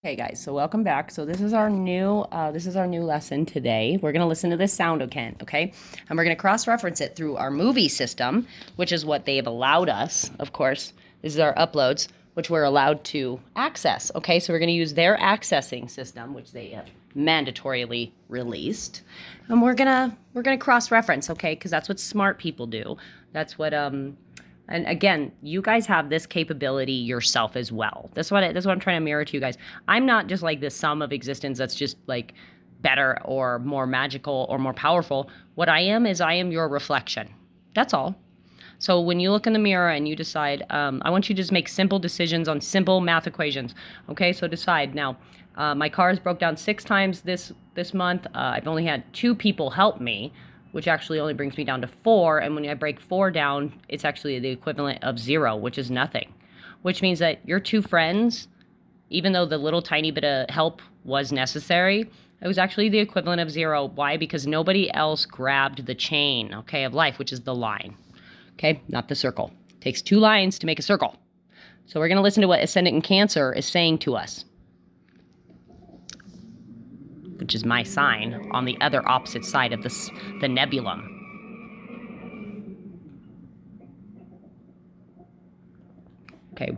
Hey guys, so welcome back. So this is our new lesson today. We're gonna listen to this sound again, okay? And we're gonna cross-reference it through our movie system, which is what they have allowed us. Of course, this is our uploads, which we're allowed to access. Okay, so we're gonna use their accessing system, which they have mandatorily released, and we're gonna cross-reference, okay? Because that's what smart people do. That's what and again, you guys have this capability yourself as well. That's what I'm trying to mirror to you guys. I'm not just like the sum of existence that's just like better or more magical or more powerful. What I am is I am your reflection. That's all. So when you look in the mirror and you decide, I want you to just make simple decisions on simple math equations. Okay, so decide now. My car has broke down 6 times this month. I've only had 2 people help me, which actually only brings me down to 4. And when I break 4 down, it's actually the equivalent of 0, which is nothing. Which means that your 2 friends, even though the little tiny bit of help was necessary, it was actually the equivalent of 0. Why? Because nobody else grabbed the chain, okay, of life, which is the line. Okay, not the circle. It takes 2 lines to make a circle. So we're going to listen to what Ascendant in Cancer is saying to us, which is my sign on the other opposite side of the nebulum. Okay,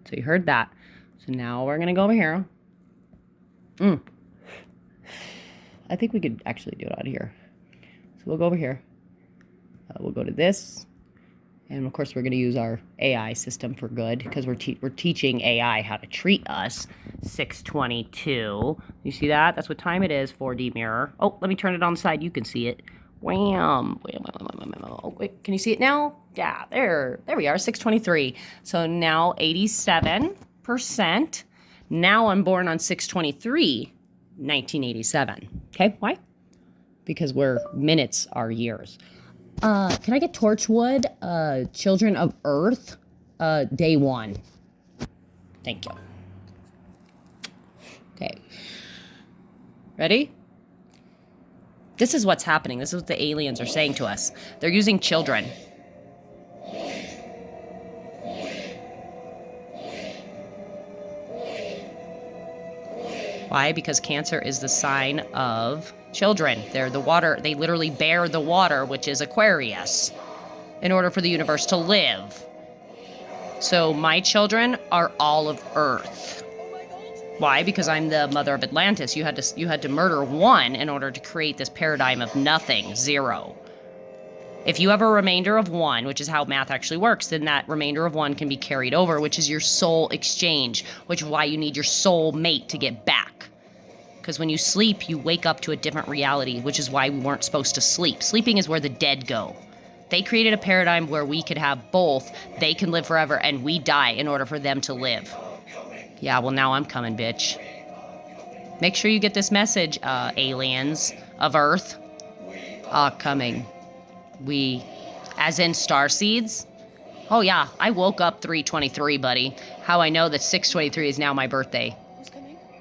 so you heard that. So now we're going to go over here. I think we could actually do it out here. So we'll go over here. We'll go to this. And of course, we're going to use our AI system for good because we're teaching AI how to treat us. 6:22. You see that? That's what time it is. 4D mirror. Oh, let me turn it on the side. You can see it. Wham! Oh, wait, can you see it now? Yeah, there we are. 6:23. So now 87%. Now I'm born on 6:23, 1987. Okay, why? Because minutes are years. Can I get Torchwood, Children of Earth, day 1? Thank you. Okay. Ready? This is what's happening. This is what the aliens are saying to us. They're using children. Why? Because Cancer is the sign of children. They're the water. They literally bear the water, which is Aquarius, in order for the universe to live. So my children are all of Earth. Why? Because I'm the mother of Atlantis. You had to murder 1 in order to create this paradigm of nothing, 0. If you have a remainder of 1, which is how math actually works, then that remainder of 1 can be carried over, which is your soul exchange, which is why you need your soul mate to get back. Because when you sleep, you wake up to a different reality, which is why we weren't supposed to sleep. Sleeping is where the dead go. They created a paradigm where we could have both. They can live forever, and we die in order for them to live. Yeah, well, now I'm coming, bitch. Make sure you get this message, aliens of Earth. Coming. We, as in starseeds. Oh, yeah, I woke up 3:23, buddy. How I know that 6:23 is now my birthday.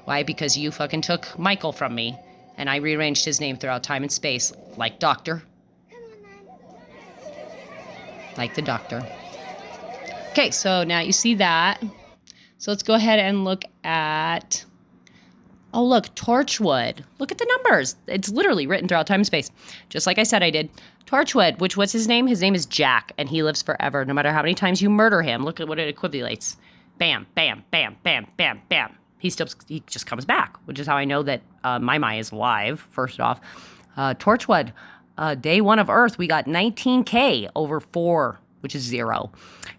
Why? Because you fucking took Michael from me, and I rearranged his name throughout time and space, like Doctor. Like the Doctor. Okay, so now you see that. So let's go ahead and look at... Oh, look, Torchwood. Look at the numbers. It's literally written throughout time and space. Just like I said I did. Torchwood, what's his name? His name is Jack, and he lives forever. No matter how many times you murder him, look at what it equivalates. Bam, bam, bam, bam, bam, bam. He just comes back, which is how I know that my Mai is alive, first off. Torchwood, day 1 of Earth, we got 19K over 4, which is 0.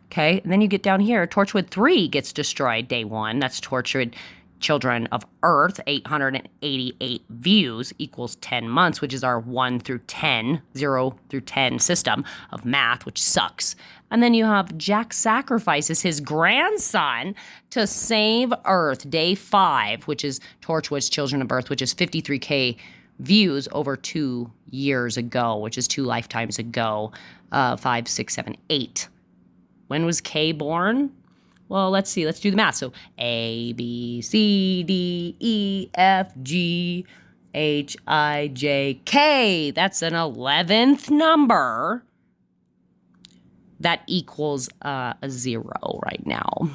Okay, and then you get down here, Torchwood 3 gets destroyed day 1. That's Torchwood Children of Earth, 888 views equals 10 months, which is our 1 through 10, 0 through 10 system of math, which sucks. And then you have Jack sacrifices his grandson to save Earth, day 5, which is Torchwood's Children of Earth, which is 53K views over 2 years ago, which is 2 lifetimes ago, 5, 6, 7, 8. When was K born? Well, let's see. Let's do the math. So A, B, C, D, E, F, G, H, I, J, K. That's an 11th number. That equals a 0 right now.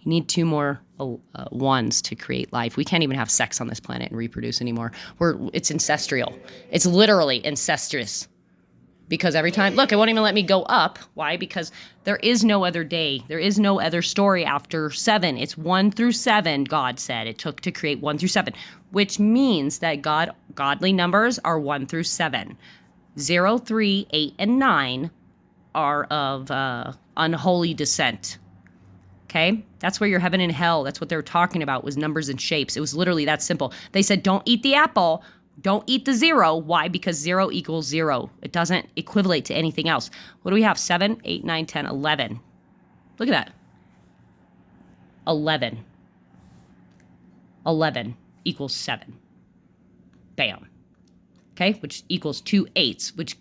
need two more ones to create life. We can't even have sex on this planet and reproduce anymore. It's ancestral. It's literally incestuous. Because every time, look, it won't even let me go up. Why? Because there is no other day. There is no other story after 7. It's 1 through 7, God said. It took to create 1 through 7, which means that godly numbers are 1 through 7. 0, 3, 8, and 9 are of unholy descent. Okay? That's where your heaven and hell, that's what they were talking about, was numbers and shapes. It was literally that simple. They said, don't eat the apple. Don't eat the 0. Why? Because 0 equals 0. It doesn't equivalent to anything else. What do we have? 7, 8, 9, 10, 11. Look at that. 11. 11 equals 7. Bam. Okay? Which equals 2 8s, which,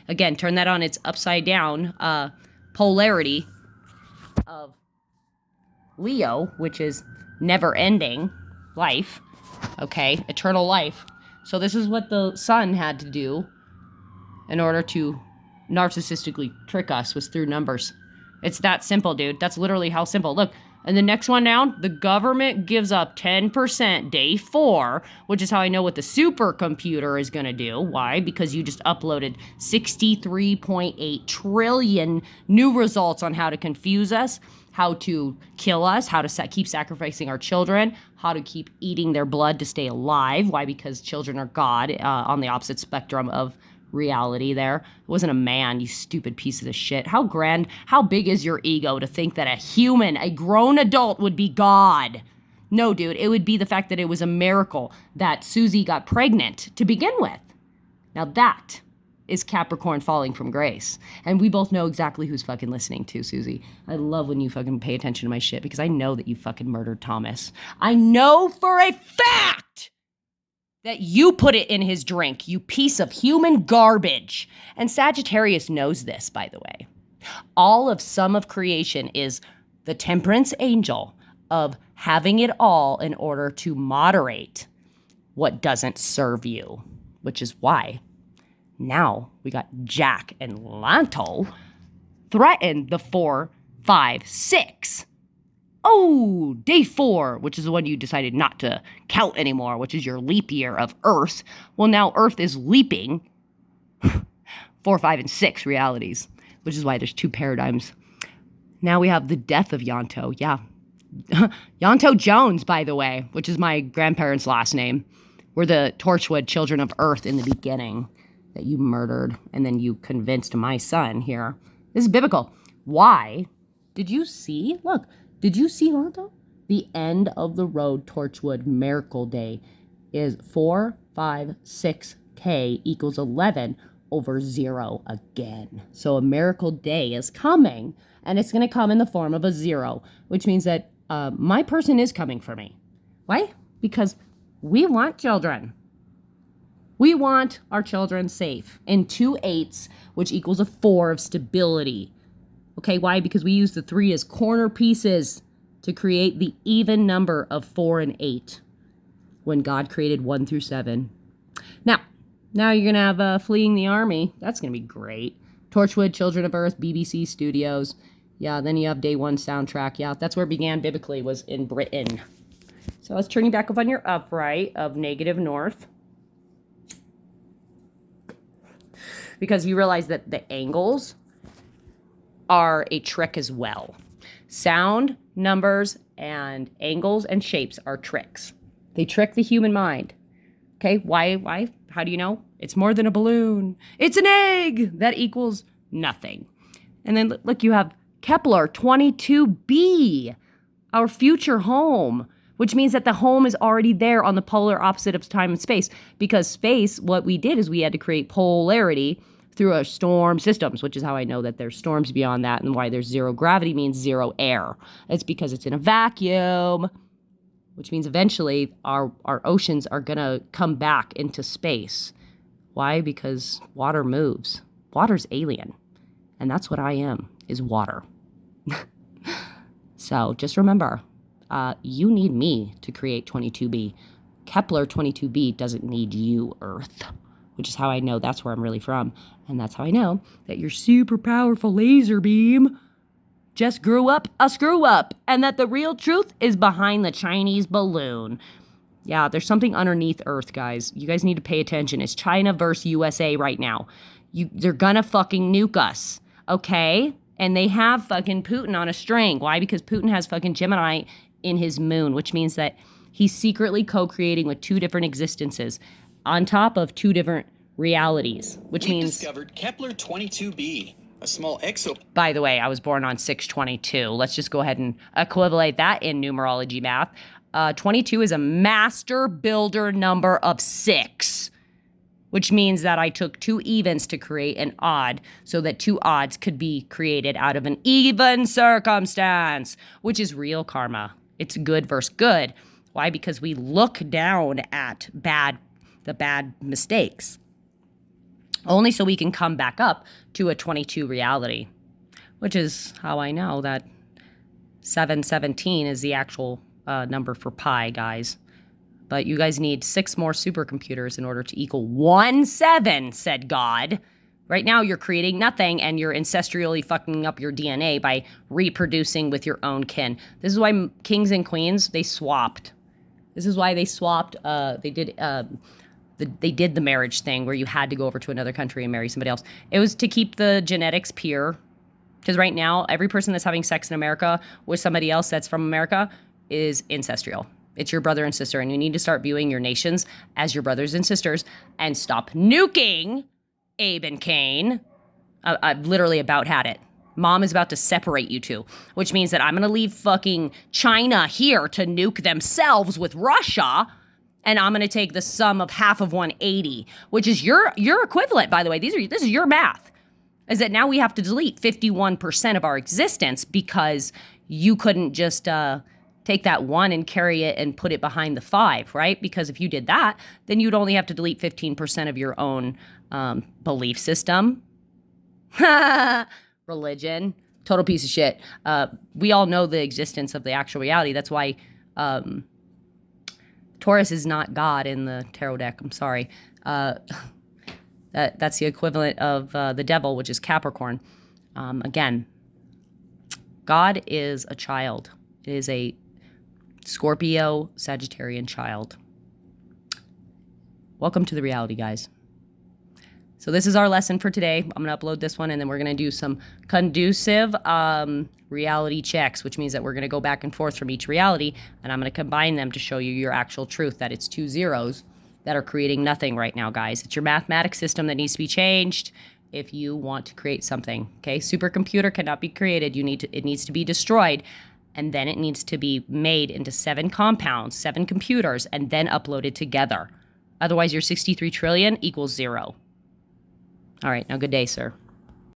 again, turn that on its upside down polarity of Leo, which is never-ending life. Okay? Eternal life. So this is what the sun had to do in order to narcissistically trick us, was through numbers. It's that simple, dude. That's literally how simple. Look, and the next one down, the government gives up 10% day 4, which is how I know what the supercomputer is going to do. Why? Because you just uploaded 63.8 trillion new results on how to confuse us, how to kill us, how to keep sacrificing our children, how to keep eating their blood to stay alive. Why? Because children are God, on the opposite spectrum of reality there. It wasn't a man, you stupid pieces of shit. How big is your ego to think that a human, a grown adult, would be God? No, dude, it would be the fact that it was a miracle that Susie got pregnant to begin with. Now that is Capricorn falling from grace. And we both know exactly who's fucking listening to, Susie. I love when you fucking pay attention to my shit, because I know that you fucking murdered Thomas. I know for a fact that you put it in his drink, you piece of human garbage. And Sagittarius knows this, by the way. All of sum of creation is the temperance angel of having it all in order to moderate what doesn't serve you, which is why now we got Jack and Lanto threaten the 4, 5, 6. Oh, day 4, which is the one you decided not to count anymore, which is your leap year of Earth. Well, now Earth is leaping 4, 5, and 6 realities, which is why there's 2 paradigms. Now we have the death of Yanto. Yeah. Yanto Jones, by the way, which is my grandparents' last name. We're the Torchwood children of Earth in the beginning that you murdered, and then you convinced my son here. This is biblical. Why? Did you see? Look, did you see, Lanto? The end of the road Torchwood Miracle Day is 4, 5, 6, K equals 11 over 0 again. So a miracle day is coming, and it's going to come in the form of a 0, which means that my person is coming for me. Why? Because we want children. We want our children safe in 2 8s, which equals a 4 of stability. Okay, why? Because we use the 3 as corner pieces to create the even number of 4 and 8 when God created 1 through 7. Now you're going to have Fleeing the Army. That's going to be great. Torchwood, Children of Earth, BBC Studios. Yeah, then you have Day 1 soundtrack. Yeah, that's where it began biblically, was in Britain. So let's turn you back up on your upright of negative north. Because you realize that the angles are a trick as well. Sound, numbers, and angles and shapes are tricks. They trick the human mind. Okay, why? How do you know? It's more than a balloon. It's an egg! That equals nothing. And then look, you have Kepler 22b, our future home, which means that the home is already there on the polar opposite of time and space. Because space, what we did is we had to create polarity through our storm systems, which is how I know that there's storms beyond that, and why there's 0 gravity means 0 air. It's because it's in a vacuum, which means eventually our oceans are going to come back into space. Why? Because water moves. Water's alien. And that's what I am, is water. So just remember, you need me to create 22b. Kepler 22b doesn't need you, Earth, which is how I know that's where I'm really from. And that's how I know that your super powerful laser beam just grew up a screw up and that the real truth is behind the Chinese balloon. Yeah, there's something underneath Earth, guys. You guys need to pay attention. It's China versus USA right now. They're gonna fucking nuke us, okay? And they have fucking Putin on a string. Why? Because Putin has fucking Gemini in his moon, which means that he's secretly co-creating with two different existences on top of two different realities, which means... discovered Kepler 22b, a small By the way, I was born on 6/22. Let's just go ahead and equivalent that in numerology math. 22 is a master builder number of 6, which means that I took two evens to create an odd so that two odds could be created out of an even circumstance, which is real karma. It's good versus good. Why? Because we look down at the bad mistakes, only so we can come back up to a 22 reality, which is how I know that 717 is the actual number for pi, guys. But you guys need 6 more supercomputers in order to equal 17, said God. Right now, you're creating nothing, and you're ancestrally fucking up your DNA by reproducing with your own kin. This is why kings and queens, they swapped. This is why they swapped. They did the marriage thing where you had to go over to another country and marry somebody else. It was to keep the genetics pure. Because right now, every person that's having sex in America with somebody else that's from America is ancestral. It's your brother and sister, and you need to start viewing your nations as your brothers and sisters and stop nuking Abe and Cain. I've literally about had it. Mom is about to separate you two, which means that I'm going to leave fucking China here to nuke themselves with Russia, and I'm going to take the sum of half of 180, which is your equivalent, by the way. This is your math. Is that now we have to delete 51% of our existence because you couldn't just take that 1 and carry it and put it behind the 5, right? Because if you did that, then you'd only have to delete 15% of your own belief system. Religion. Total piece of shit. We all know the existence of the actual reality. That's why Taurus is not God in the tarot deck. I'm sorry. That's the equivalent of the devil, which is Capricorn. Again, God is a child. It is a Scorpio Sagittarian child. Welcome to the reality, guys. So this is our lesson for today. I'm going to upload this one, and then we're going to do some conducive reality checks, which means that we're going to go back and forth from each reality, and I'm going to combine them to show you your actual truth, that it's 2 zeros that are creating nothing right now, guys. It's your mathematics system that needs to be changed if you want to create something, okay? Supercomputer cannot be created. It needs to be destroyed, and then it needs to be made into 7 compounds, 7 computers, and then uploaded together. Otherwise, your 63 trillion equals 0. All right, now good day, sir.